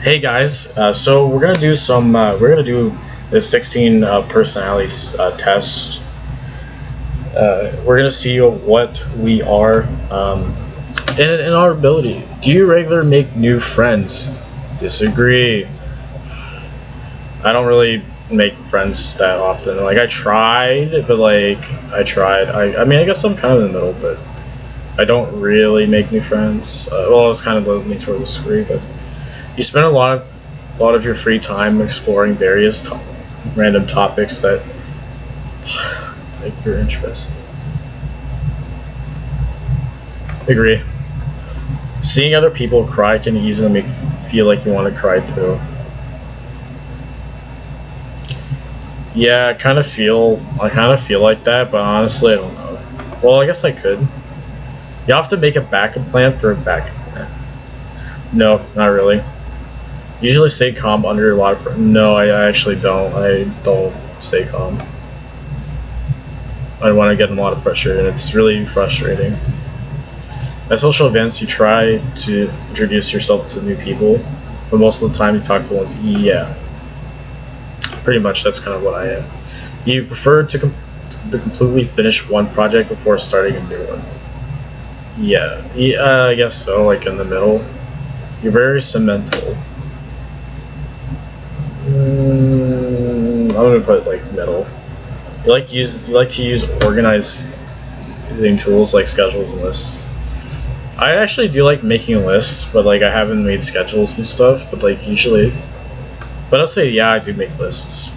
Hey guys, so we're gonna do this 16 personalities test. We're gonna see what we are and our ability. Do you regularly make new friends? Disagree. I don't really make friends that often. Like I tried, but I mean, I guess I'm kind of in the middle, but I don't really make new friends. Well, I was kind of leaning toward disagree, but you spend a lot of your free time exploring various random topics that like your interest. Agree. Seeing other people cry can easily make feel like you want to cry too. Yeah, I kind of feel like that, but honestly, I don't know. Well, I guess I could. You have to make a backup plan for a backup plan. No, not really. Usually stay calm under a lot of. No, I actually don't. I don't stay calm. I want to get in a lot of pressure, and it's really frustrating. At social events, you try to introduce yourself to new people, but most of the time you talk to the ones. Yeah, pretty much that's kind of what I am. You prefer to completely finish one project before starting a new one. Yeah, I guess so. Like in the middle, you're very cemental. I'm gonna put like middle. You like to use organizing tools like schedules and lists. I actually do like making lists, but like I haven't made schedules and stuff. But like usually, but I'll say yeah, I do make lists.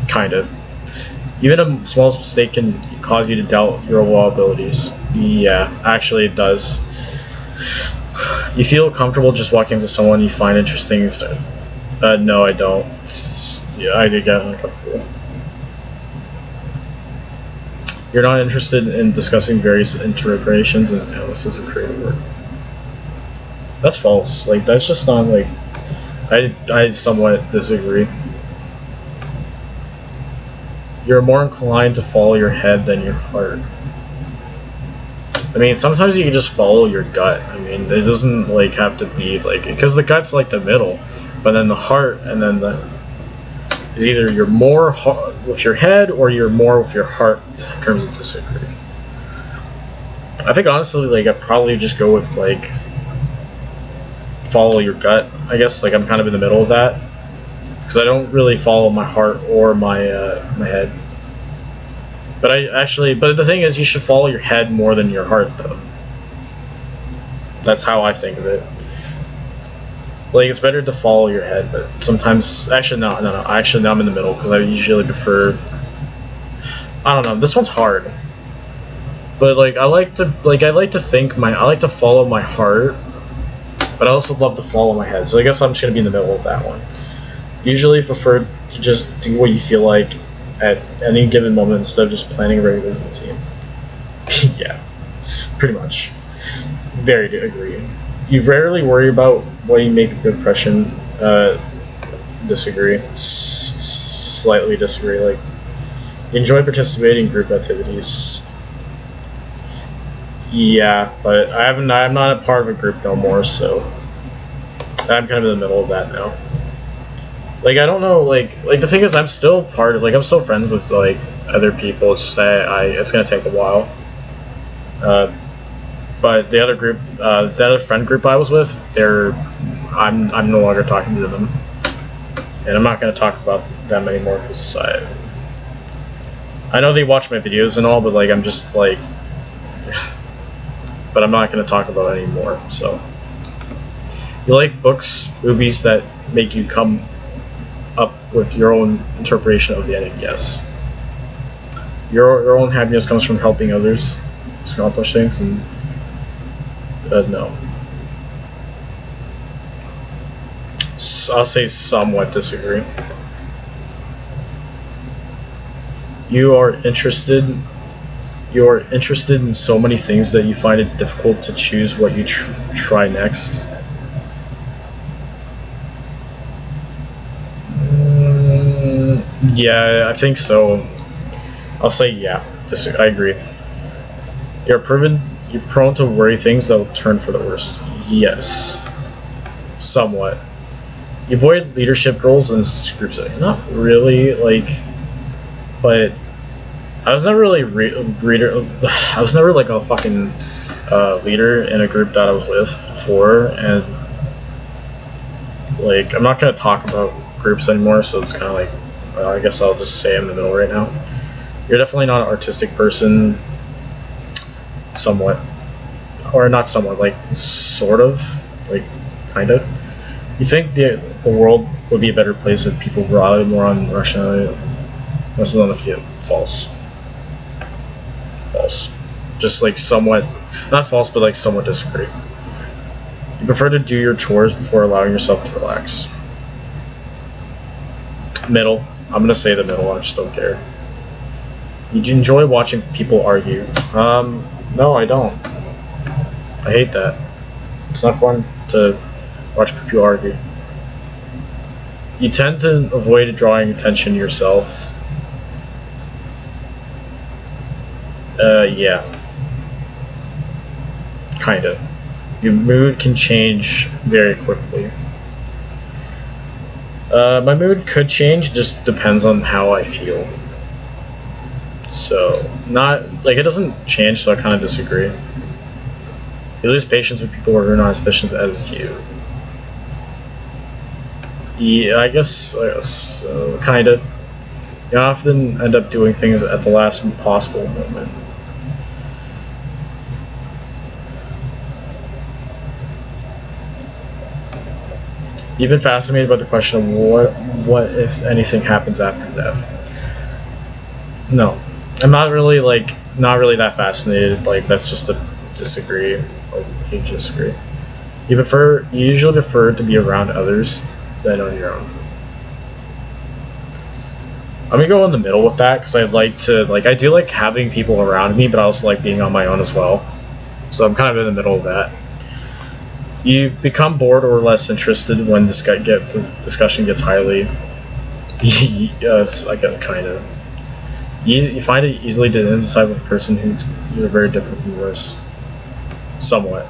Kind of. Even a small mistake can cause you to doubt your overall abilities. Yeah, actually it does. You feel comfortable just walking up to someone you find interesting instead. No, I don't. Yeah, I do get uncomfortable. You're not interested in discussing various interpretations and analysis of creative work. That's false. Like that's just not like I somewhat disagree. You're more inclined to follow your head than your heart. I mean, sometimes you can just follow your gut. I mean, it doesn't like have to be like because the gut's like the middle, but then the heart and then the is either you're more with your head or you're more with your heart in terms of disagree. I think honestly, like I probably just go with like follow your gut. I guess like I'm kind of in the middle of that because I don't really follow my heart or my head. But the thing is, you should follow your head more than your heart, though. That's how I think of it. Like it's better to follow your head, but sometimes actually no, no, no. Actually, no, I'm in the middle because I usually prefer. I don't know. This one's hard, but I like to follow my heart, but I also love to follow my head. So I guess I'm just gonna be in the middle of that one. Usually prefer to just do what you feel like at any given moment instead of just planning a regular routine. Yeah, pretty much. Very agree. You rarely worry about what you make a good impression. Disagree. Slightly disagree. Like, you enjoy participating in group activities. Yeah, but I'm not a part of a group no more, so I'm kind of in the middle of that now. Like I don't know, like the thing is, I'm still friends with like other people. It's just that it's gonna take a while. Uh, but the other friend group I was with, I'm no longer talking to them, and I'm not gonna talk about them anymore because I know they watch my videos and all, but like I'm just like, but I'm not gonna talk about it anymore. So you like books, movies that make you come up with your own interpretation of the ending. Yes, your own happiness comes from helping others accomplish things, and no. I'll say somewhat disagree. You are interested. You are interested in so many things that you find it difficult to choose what you try next. Yeah, I think so. I'll say yeah. I agree. You're prone to worry things that will turn for the worst. Yes. somewhat. You avoid leadership roles in group setting. Not really, like, but I was never really I was never like a fucking leader in a group that I was with before, and like I'm not gonna talk about groups anymore. So it's kind of like I guess I'll just say I'm in the middle right now. You're definitely not an artistic person. Somewhat, or not somewhat, like sort of, like kind of. You think the world would be a better place if people relied more on rationality? That's not a few. False. False. Just like somewhat, not false, but like somewhat disagree. You prefer to do your chores before allowing yourself to relax. Middle. I'm gonna say the middle. I just don't care. You enjoy watching people argue? No, I don't. I hate that. It's not fun to watch people argue. You tend to avoid drawing attention to yourself. Yeah. Kinda. Your mood can change very quickly. My mood could change, just depends on how I feel. So, not, like, it doesn't change, so I kind of disagree. You lose patience with people who are not as efficient as you. Yeah, I guess kind of. You often end up doing things at the last possible moment. You've been fascinated by the question of what if anything happens after death. No, I'm not really not really that fascinated. Like that's just a disagree, or huge disagree. You usually prefer to be around others than on your own. I'm gonna go in the middle with that because I like to I do like having people around me, but I also like being on my own as well. So I'm kind of in the middle of that. You become bored or less interested when the discussion gets highly. Yes, I get it, kind of. You find it easily to decide with a person who's very different from yours. Somewhat.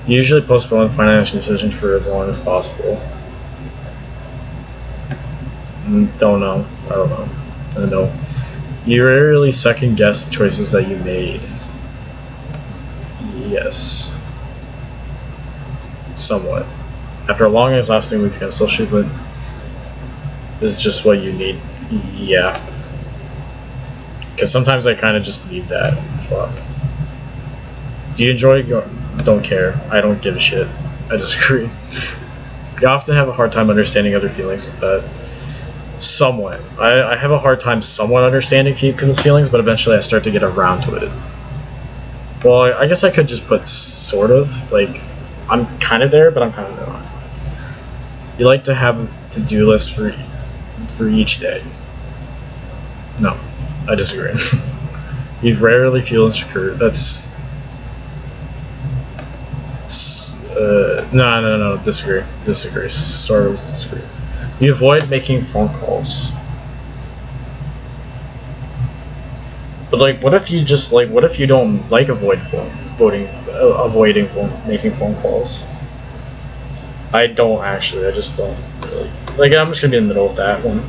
You usually postpone financial decisions for as long as possible. Don't know. I don't know. I don't know. You rarely second guess the choices that you made. Yes. Somewhat. After a long exhausting weekend, social treatment is just what you need. Yeah. Because sometimes I kind of just need that. Fuck. Do you enjoy your... Don't care. I don't give a shit. I disagree. You often have a hard time understanding other feelings with that. Somewhat. I have a hard time somewhat understanding people's feelings, but eventually I start to get around to it. Well, I guess I could just put sort of. Like, I'm kind of there, but I'm kind of not. You like to have a to-do list for each day. No, I disagree. You rarely feel insecure. That's... No, disagree. Sort of disagree. You avoid making phone calls. But like, what if you just what if you don't like avoiding making phone calls? I don't actually. I just don't really. Like, I'm just gonna be in the middle of that one.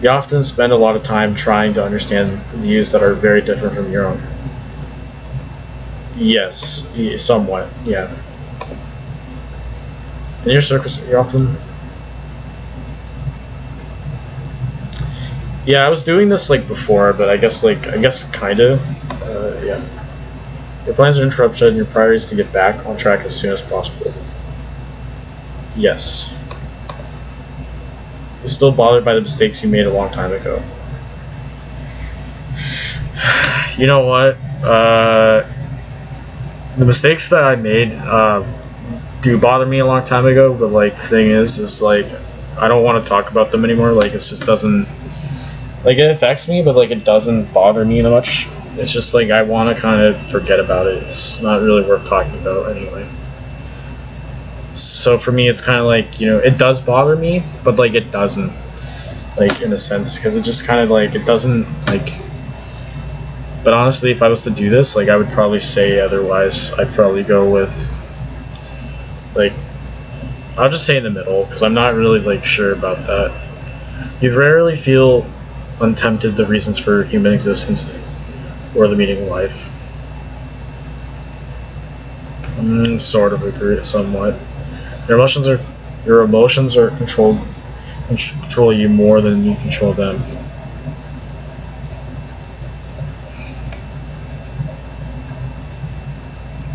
You often spend a lot of time trying to understand views that are very different from your own. Yes, somewhat. Yeah. In your circles, you often. Yeah, I was doing this before, but I guess kind of. Yeah. Your plans are interrupted, and your priority is to get back on track as soon as possible. Yes. You're still bothered by the mistakes you made a long time ago. You know what? The mistakes that I made do bother me a long time ago, but the thing is I don't want to talk about them anymore. It just doesn't. It affects me, but it doesn't bother me that much. It's just I want to kind of forget about it. It's not really worth talking about anyway. So for me, it's kind of it does bother me, but it doesn't, in a sense, because it just kind of it doesn't But honestly, if I was to do this, like I would probably say otherwise. I'd probably go with like I'll just say in the middle because I'm not really like sure about that. You rarely feel untempted the reasons for human existence or the meaning of life. Sort of agree somewhat. Your emotions are control you more than you control them.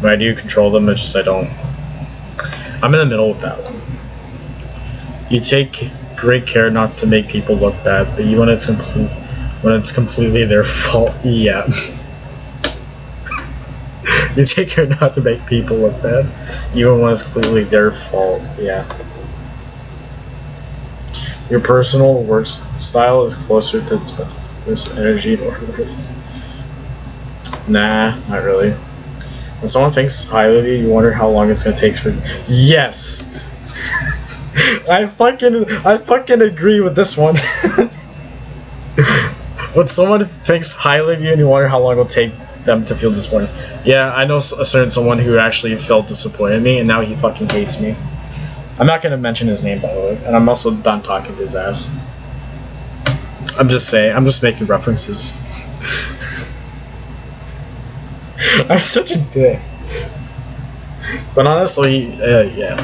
When I do control them, it's just I don't. I'm in the middle with that one. You take great care not to make people look bad, but when it's completely their fault, yeah. You take care not to make people look bad, even when it's completely their fault, yeah. Your personal work style is closer to there's energy or nah, not really. When someone thinks highly of you, you wonder how long it's gonna take for. Yes, I fucking agree with this one. When someone thinks highly of you, and you wonder how long it'll take them to feel disappointed. Yeah, I know a certain someone who actually felt disappointed in me, and now he fucking hates me. I'm not gonna mention his name, by the way, and I'm also done talking to his ass. I'm just saying. I'm just making references. I'm such a dick. But honestly, yeah.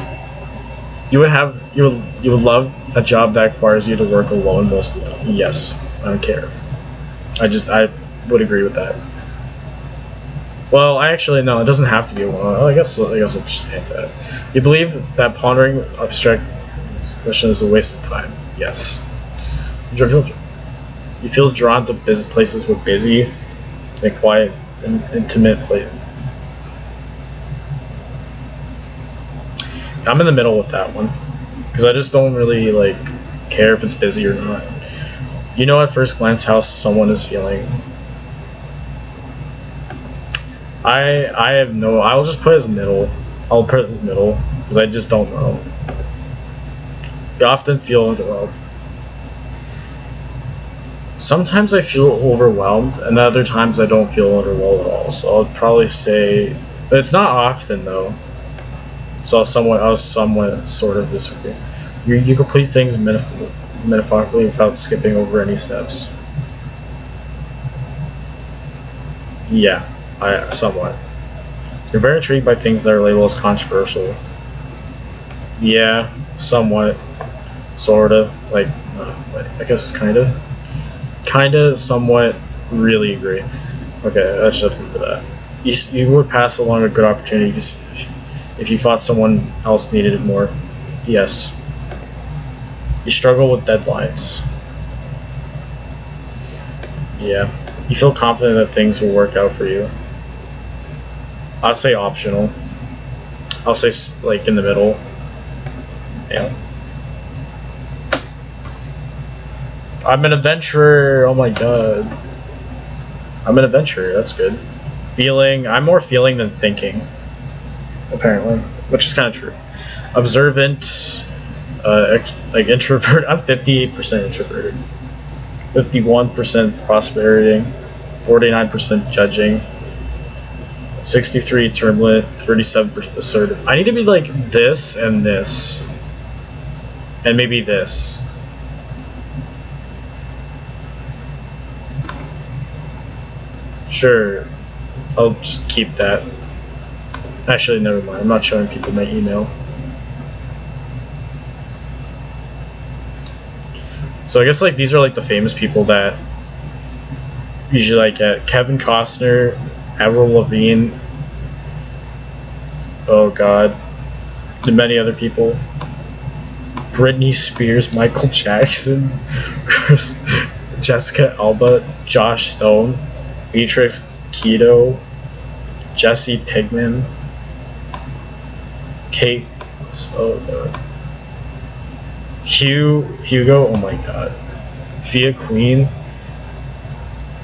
You would love a job that requires you to work alone most of the time. Yes, I don't care. I would agree with that. Well, actually no, it doesn't have to be a one. I guess I'll just take that. You believe that pondering abstract question is a waste of time. Yes. You feel drawn to places with busy and quiet and intimate places. I'm in the middle with that one because I just don't really like care if it's busy or not. You know at first glance how someone is feeling. I have no. I'll just put it as middle. I'll put it as middle because I just don't know. You often feel overwhelmed. Sometimes I feel overwhelmed, and other times I don't feel overwhelmed at all. So I'll probably say, but it's not often though. So I was somewhat sort of disagree. You complete things metaphorically without skipping over any steps. Yeah, somewhat. You're very intrigued by things that are labeled as controversial. Yeah, somewhat, sort of, like, I guess kind of, somewhat, really agree. Okay, that's just for that. You would pass along a good opportunity if you thought someone else needed it more. Yes. You struggle with deadlines. Yeah. You feel confident that things will work out for you. I'll say optional. I'll say like in the middle. Yeah. I'm an adventurer. Oh my god. I'm an adventurer. That's good. I'm more feeling than thinking. Apparently, which is kind of true. Observant, like introvert. I'm 58% introverted. 51% prosperity. 49% judging. 63 turbulent. 37% assertive. I need to be like this and this, and maybe this. Sure, I'll just keep that. Actually, never mind. I'm not showing people my email. So I guess like these are like the famous people that usually like Kevin Costner, Avril Lavigne. Oh God, and many other people. Britney Spears, Michael Jackson, Jessica Alba, Josh Stone, Beatrix Keto, Jesse Pigman, Kate, Hugo, oh my god, Fia Queen,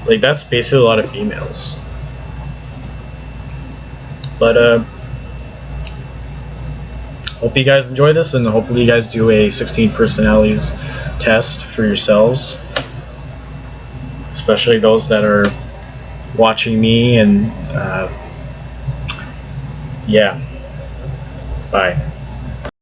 like that's basically a lot of females. But hope you guys enjoy this, and hopefully you guys do a 16 personalities test for yourselves, especially those that are watching me, and yeah, bye.